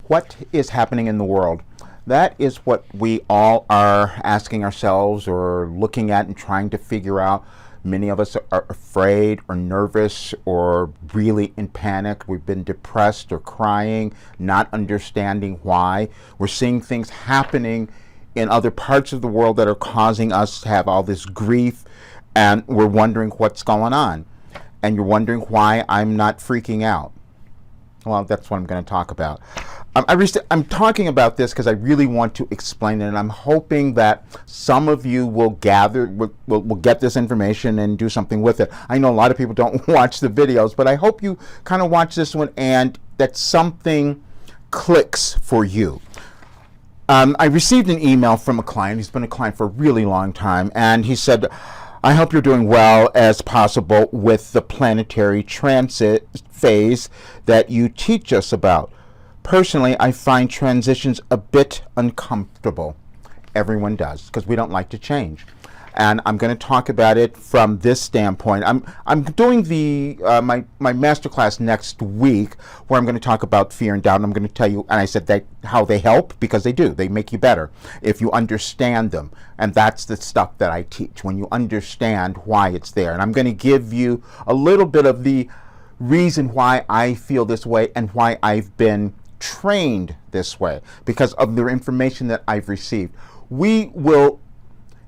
What is happening in the world? That is what we all are asking ourselves or looking at and trying to figure out. Many of us are afraid or nervous or really in panic. We've been depressed or crying, not understanding why. We're seeing things happening in other parts of the world that are causing us to have all this grief, and we're wondering what's going on. And you're wondering why I'm not freaking out. Well, that's what I'm going to talk about. I'm talking about this because I really want to explain it, and I'm hoping that some of you will will get this information and do something with it. I know a lot of people don't watch the videos, but I hope you kind of watch this one and that something clicks for you. I received an email from a client. He's been a client for a really long time, and he said, I hope you're doing well as possible with the planetary transit phase that you teach us about. Personally, I find transitions a bit uncomfortable. Everyone does, because we don't like to change. And I'm going to talk about it from this standpoint. I'm doing my masterclass next week, where I'm going to talk about fear and doubt. And I'm going to tell you, and I said that how they help, because they do. They make you better if you understand them. And that's the stuff that I teach, when you understand why it's there. And I'm going to give you a little bit of the reason why I feel this way and why I've been trained this way, because of the information that I've received. We will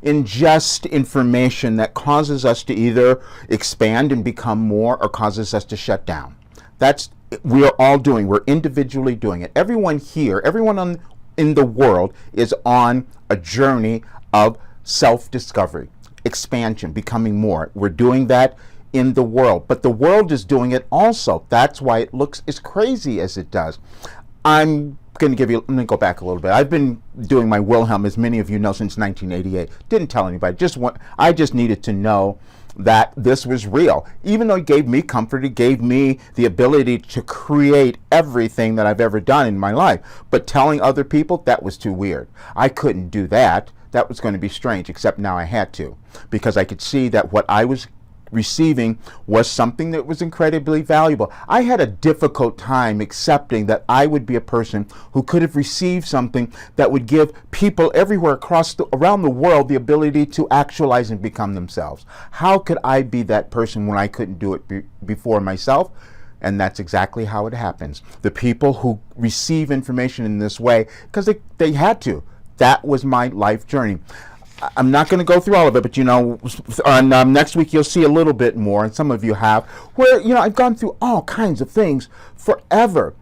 ingest information that causes us to either expand and become more, or causes us to shut down. That's we are all doing. We're individually doing it. Everyone here, in the world is on a journey of self-discovery, expansion, becoming more. We're doing that in the world, but the world is doing it also. That's why it looks as crazy as it does. I'm going to go back a little bit. I've been doing my Wilhelm, as many of you know, since 1988. Didn't tell anybody. I just needed to know that this was real. Even though it gave me comfort, it gave me the ability to create everything that I've ever done in my life. But telling other people, that was too weird. I couldn't do that. That was going to be strange, except now I had to, because I could see that what I was receiving was something that was incredibly valuable. I had a difficult time accepting that I would be a person who could have received something that would give people everywhere around the world the ability to actualize and become themselves. How could I be that person when I couldn't do it before myself? And that's exactly how it happens. The people who receive information in this way, because they had to. That was my life journey. I'm not going to go through all of it, but on next week you'll see a little bit more, and some of you have, where I've gone through all kinds of things forever,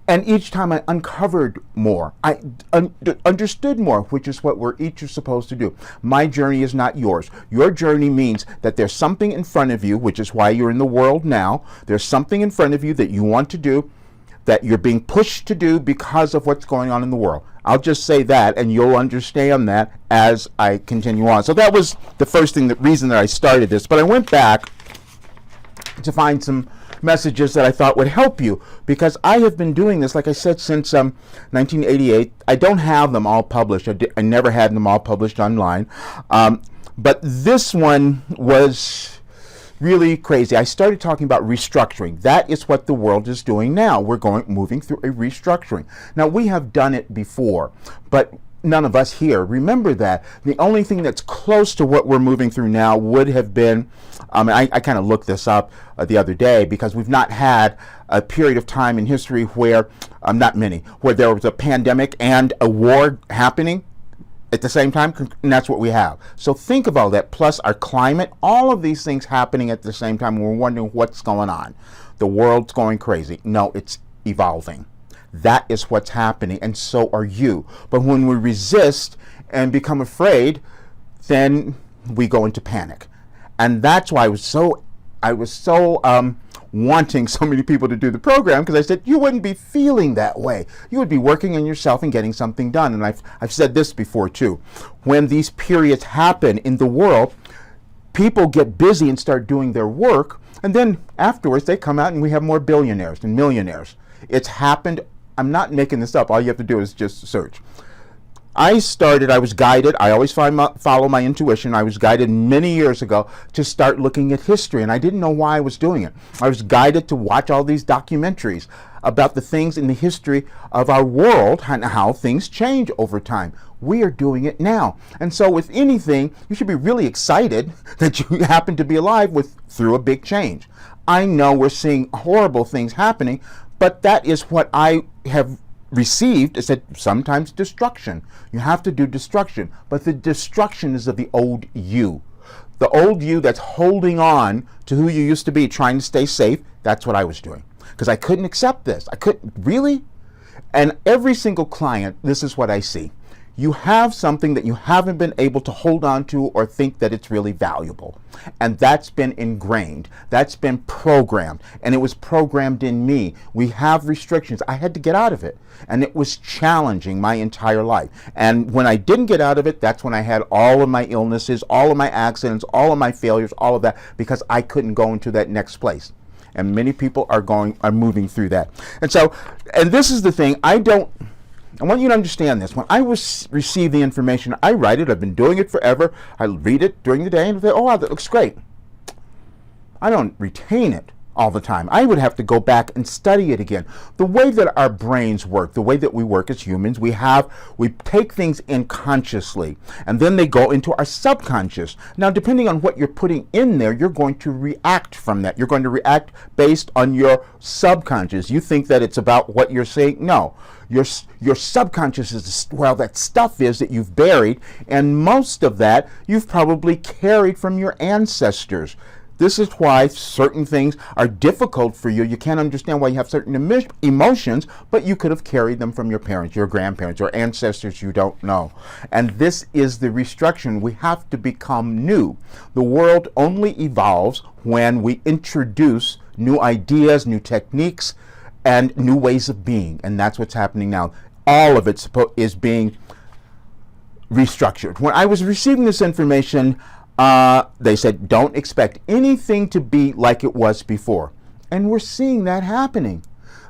and each time I uncovered more, I understood more, which is what we're each supposed to do. My journey is not yours. Your journey means that there's something in front of you, which is why you're in the world now. There's something in front of you that you want to do, that you're being pushed to do because of what's going on in the world. I'll just say that, and you'll understand that as I continue on. So that was the first reason that I started this. But I went back to find some messages that I thought would help you, because I have been doing this, like I said, since 1988. I don't have them all published. I never had them all published online. But this one was really crazy. I started talking about restructuring. That is what the world is doing now. We're moving through a restructuring. Now, we have done it before, but none of us here remember that. The only thing that's close to what we're moving through now would have been, I kind of looked this up the other day, because we've not had a period of time in history where, not many, where there was a pandemic and a war happening at the same time, and that's what we have. So think of all that, plus our climate, all of these things happening at the same time, and we're wondering what's going on. The world's going crazy. No, it's evolving. That is what's happening, and so are you. But when we resist and become afraid, then we go into panic. And that's why I was so wanting so many people to do the program, because I said, you wouldn't be feeling that way. You would be working on yourself and getting something done. And I've said this before too. When these periods happen in the world, people get busy and start doing their work, and then afterwards they come out and we have more billionaires and millionaires. It's happened. I'm not making this up. All you have to do is just search. I was guided, I always follow my intuition. I was guided many years ago to start looking at history, and I didn't know why I was doing it. I was guided to watch all these documentaries about the things in the history of our world and how things change over time. We are doing it now. And so with anything, you should be really excited that you happen to be alive through a big change. I know we're seeing horrible things happening, but that is what I have received, is that sometimes destruction. You have to do destruction, but the destruction is of the old you. The old you that's holding on to who you used to be, trying to stay safe. That's what I was doing, because I couldn't accept this. I couldn't, really? And every single client, this is what I see. You have something that you haven't been able to hold on to or think that it's really valuable. And that's been ingrained. That's been programmed. And it was programmed in me. We have restrictions. I had to get out of it. And it was challenging my entire life. And when I didn't get out of it, that's when I had all of my illnesses, all of my accidents, all of my failures, all of that, because I couldn't go into that next place. And many people are moving through that. And this is the thing, I want you to understand this. When I receive the information, I write it. I've been doing it forever. I read it during the day and say, oh, wow, that looks great. I don't retain it all the time. I would have to go back and study it again. The way that our brains work, the way that we work as humans, we take things in consciously, and then they go into our subconscious. Now, depending on what you're putting in there, you're going to react from that. You're going to react based on your subconscious. You think that it's about what you're saying. No. Your subconscious is where that stuff is that you've buried, and most of that you've probably carried from your ancestors. This is why certain things are difficult for you. You can't understand why you have certain emotions, but you could have carried them from your parents, your grandparents, or ancestors you don't know. And this is the restriction. We have to become new. The world only evolves when we introduce new ideas, new techniques, and new ways of being. And that's what's happening now. All of it is being restructured. When I was receiving this information, they said, don't expect anything to be like it was before. And we're seeing that happening.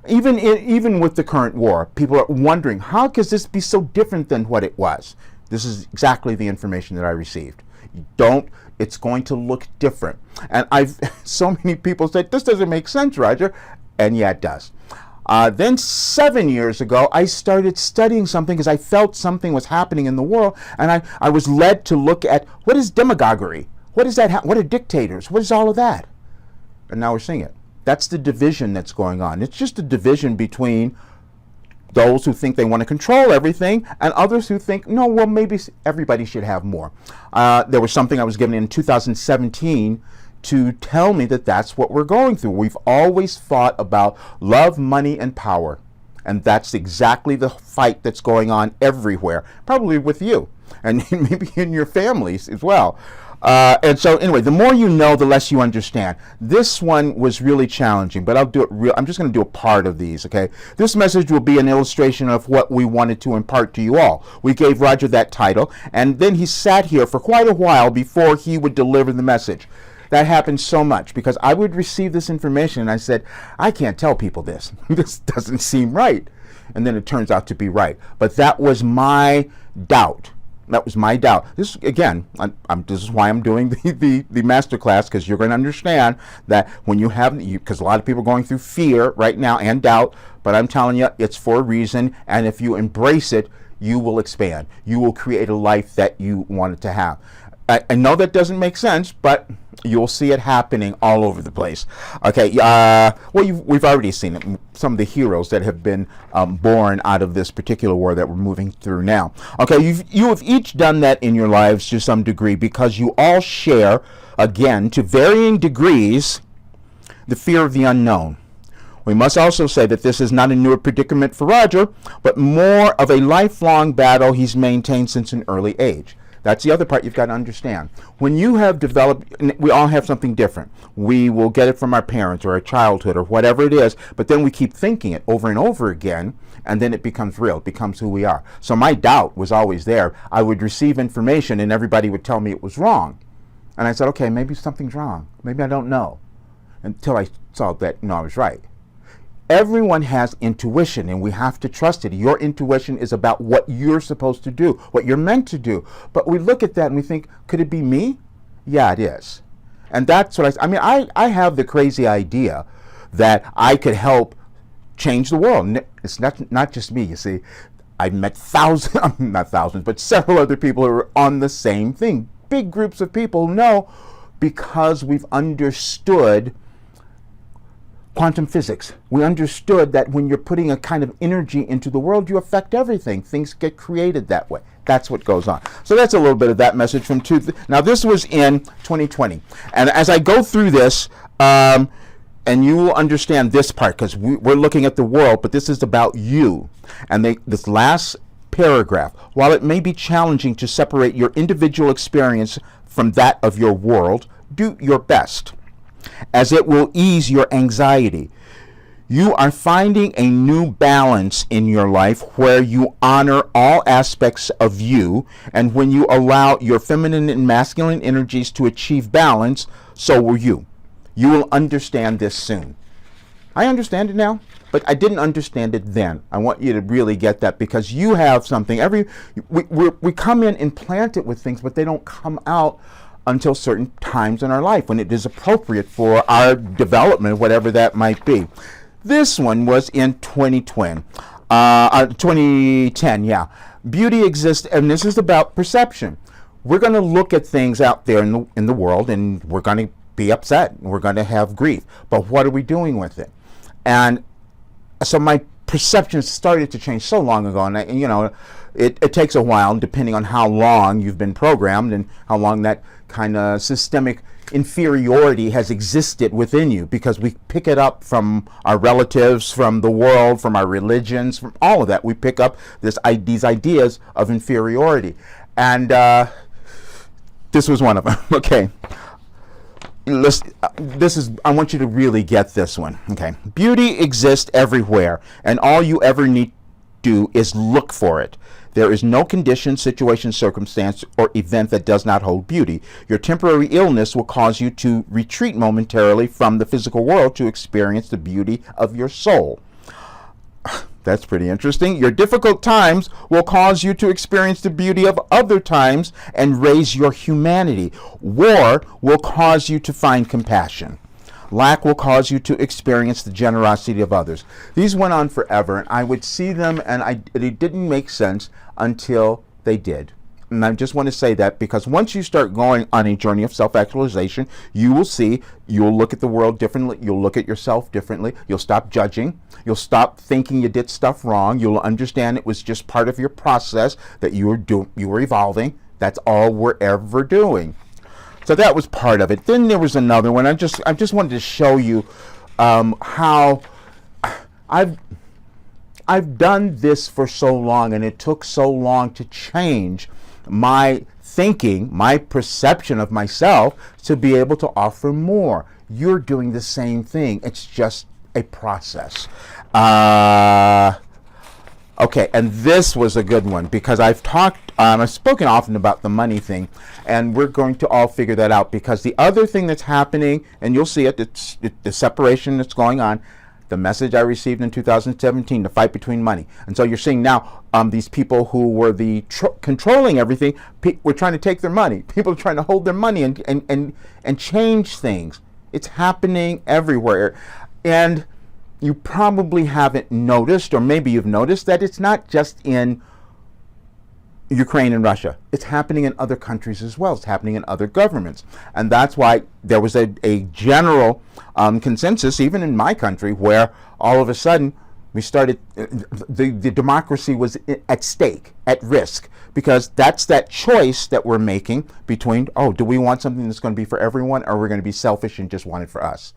Even with the current war, people are wondering, how could this be so different than what it was? This is exactly the information that I received. It's going to look different. And so many people said, this doesn't make sense, Roger. And yeah, it does. Then 7 years ago, I started studying something because I felt something was happening in the world, and I was led to look at, what is demagoguery? What is that? What are dictators? What is all of that? And now we're seeing it. That's the division that's going on. It's just a division between those who think they want to control everything and others who think, no, well, maybe everybody should have more. There was something I was given in 2017 to tell me that that's what we're going through. We've always fought about love, money, and power. And that's exactly the fight that's going on everywhere, probably with you, and maybe in your families as well. And so anyway, the more you know, the less you understand. This one was really challenging, but I'll do it I'm just going to do a part of these, okay? This message will be an illustration of what we wanted to impart to you all. We gave Roger that title, and then he sat here for quite a while before he would deliver the message. That happened so much because I would receive this information and I said, I can't tell people this. This doesn't seem right. And then it turns out to be right. But that was my doubt. That was my doubt. This, again, this is why I'm doing the masterclass, because you're going to understand that when you have, because a lot of people are going through fear right now and doubt, but I'm telling you, it's for a reason. And if you embrace it, you will expand. You will create a life that you wanted to have. I know that doesn't make sense, but you'll see it happening all over the place. Okay, we've already seen it. Some of the heroes that have been born out of this particular war that we're moving through now. Okay, you have each done that in your lives to some degree, because you all share, again, to varying degrees, the fear of the unknown. We must also say that this is not a newer predicament for Roger, but more of a lifelong battle he's maintained since an early age. That's the other part you've got to understand. When you have developed, we all have something different. We will get it from our parents or our childhood or whatever it is, but then we keep thinking it over and over again, and then it becomes real. It becomes who we are. So my doubt was always there. I would receive information and everybody would tell me it was wrong. And I said, okay, maybe something's wrong. Maybe I don't know. Until I saw that, no, I was right. Everyone has intuition, and we have to trust it. Your intuition is about what you're supposed to do, what you're meant to do. But we look at that and we think, could it be me? Yeah, it is. And that's what I mean, I have the crazy idea that I could help change the world. It's not just me, you see. I've met thousands, not thousands, but several other people who are on the same thing. Big groups of people who know, because we've understood quantum physics. We understood that when you're putting a kind of energy into the world, you affect everything. Things get created that way. That's what goes on. So that's a little bit of that message from Now, this was in 2020. And as I go through this, and you will understand this part, because we're looking at the world, but this is about you. And this last paragraph, while it may be challenging to separate your individual experience from that of your world, do your best, as it will ease your anxiety. You are finding a new balance in your life where you honor all aspects of you, and when you allow your feminine and masculine energies to achieve balance, so will you. You will understand this soon. I understand it now, but I didn't understand it then. I want you to really get that, because you have something. We come in and plant it with things, but they don't come out until certain times in our life when it is appropriate for our development, whatever that might be. This one was in 2010, yeah. Beauty exists, and this is about perception. We're going to look at things out there in the world, and we're going to be upset. We're going to have grief. But what are we doing with it? And so my perception started to change so long ago, and it takes a while, depending on how long you've been programmed and how long that kind of systemic inferiority has existed within you, because we pick it up from our relatives, from the world, from our religions, from all of that. We pick up these ideas of inferiority. And this was one of them. Okay. I want you to really get this one. Okay. Beauty exists everywhere, and all you ever need to do is look for it. There is no condition, situation, circumstance, or event that does not hold beauty. Your temporary illness will cause you to retreat momentarily from the physical world to experience the beauty of your soul. That's pretty interesting. Your difficult times will cause you to experience the beauty of other times and raise your humanity. War will cause you to find compassion. Lack will cause you to experience the generosity of others. These went on forever, and I would see them, and it didn't make sense until they did. And I just want to say that, because once you start going on a journey of self-actualization, you'll look at the world differently, you'll look at yourself differently, you'll stop judging, you'll stop thinking you did stuff wrong, you'll understand it was just part of your process, that you were evolving. That's all we're ever doing. So that was part of it. Then there was another one. I just wanted to show you how I've done this for so long, and it took so long to change my thinking, my perception of myself, to be able to offer more. You're doing the same thing. It's just a process. Okay, and this was a good one, because I've spoken often about the money thing, and we're going to all figure that out, because the other thing that's happening, and you'll see it, the separation that's going on, the message I received in 2017, the fight between money. And so you're seeing now these people who were controlling everything, we're trying to take their money. People are trying to hold their money and change things. It's happening everywhere. And you probably haven't noticed, or maybe you've noticed, that it's not just in Ukraine and Russia. It's happening in other countries as well. It's happening in other governments. And that's why there was a general consensus, even in my country, where all of a sudden we started, the democracy was at stake, at risk, because that's that choice that we're making between, do we want something that's going to be for everyone, or we're going to be selfish and just want it for us?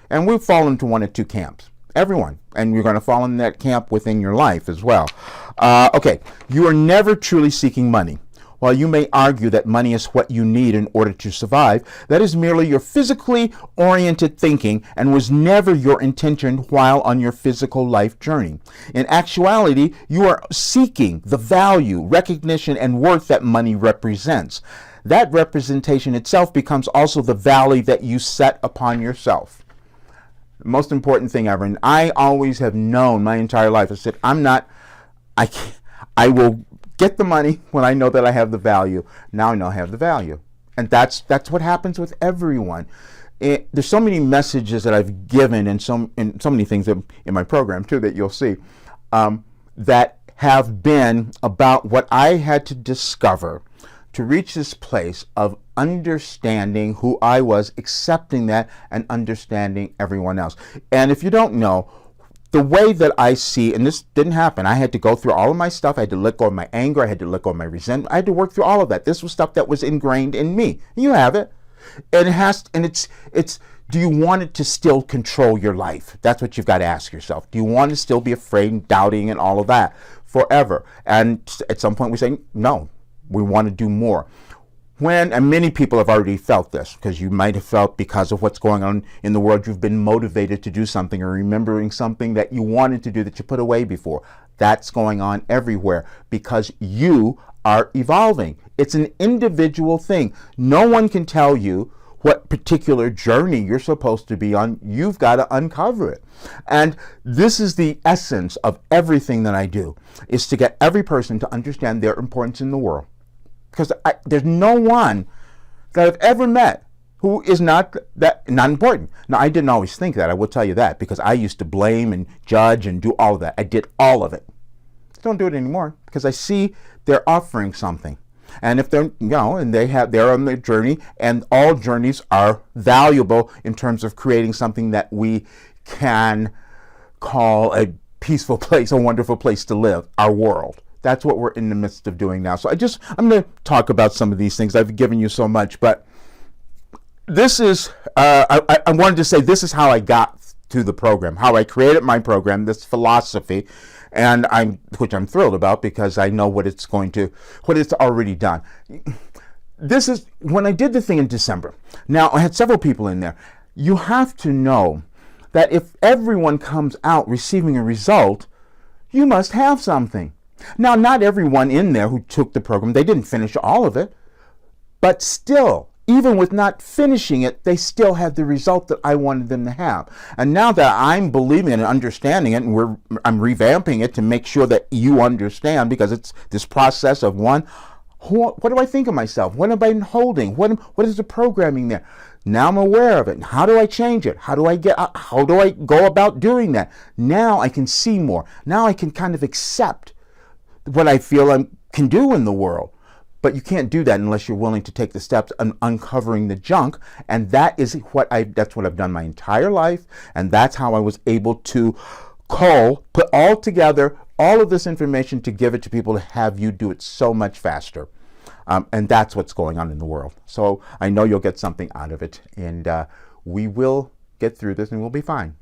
And we've fallen into one of two camps. Everyone. And you're going to fall in that camp within your life as well. Okay. You are never truly seeking money. While you may argue that money is what you need in order to survive, that is merely your physically oriented thinking, and was never your intention while on your physical life journey. In actuality, you are seeking the value, recognition, and worth that money represents. That representation itself becomes also the value that you set upon yourself. Most important thing ever. And I always have known my entire life. I said, I can't, I will get the money when I know that I have the value. Now I know I have the value. And that's what happens with everyone. There's so many messages that I've given and so many things in my program too that you'll see that have been about what I had to discover to reach this place of understanding who I was, accepting that, and understanding everyone else. And if you don't know, the way that I see, and this didn't happen, I had to go through all of my stuff. I had to let go of my anger. I had to let go of my resentment. I had to work through all of that. This was stuff that was ingrained in me. You have it. And it's do you want it to still control your life? That's what you've got to ask yourself. Do you want to still be afraid and doubting and all of that forever? And at some point we say, no, we want to do more. And many people have already felt this, because you might have felt, because of what's going on in the world, you've been motivated to do something or remembering something that you wanted to do that you put away before. That's going on everywhere because you are evolving. It's an individual thing. No one can tell you what particular journey you're supposed to be on. You've got to uncover it. And this is the essence of everything that I do, is to get every person to understand their importance in the world. Because there's no one that I've ever met who is not important. Now, I didn't always think that. I will tell you that, because I used to blame and judge and do all of that. I did all of it. I don't do it anymore because I see they're offering something. And if they're, and they're on their journey, and all journeys are valuable in terms of creating something that we can call a peaceful place, a wonderful place to live, our world. That's what we're in the midst of doing now. So I'm going to talk about some of these things. I've given you so much, but this is, I wanted to say this is how I got to the program, how I created my program, this philosophy, and which I'm thrilled about, because I know what it's already done. This is, when I did the thing in December, now I had several people in there. You have to know that if everyone comes out receiving a result, you must have something. Now, not everyone in there who took the program, they didn't finish all of it, but still, even with not finishing it, they still had the result that I wanted them to have. And now that I'm believing and understanding it, and I'm revamping it to make sure that you understand, because it's this process of what do I think of myself? What am I holding? What is the programming there? Now I'm aware of it. How do I change it? How do I go about doing that? Now I can see more. Now I can kind of accept what I feel I can do in the world. But you can't do that unless you're willing to take the steps on uncovering the junk. And that's what I've done my entire life. And that's how I was able to put all together all of this information to give it to people, to have you do it so much faster. And that's what's going on in the world. So I know you'll get something out of it, and we will get through this and we'll be fine.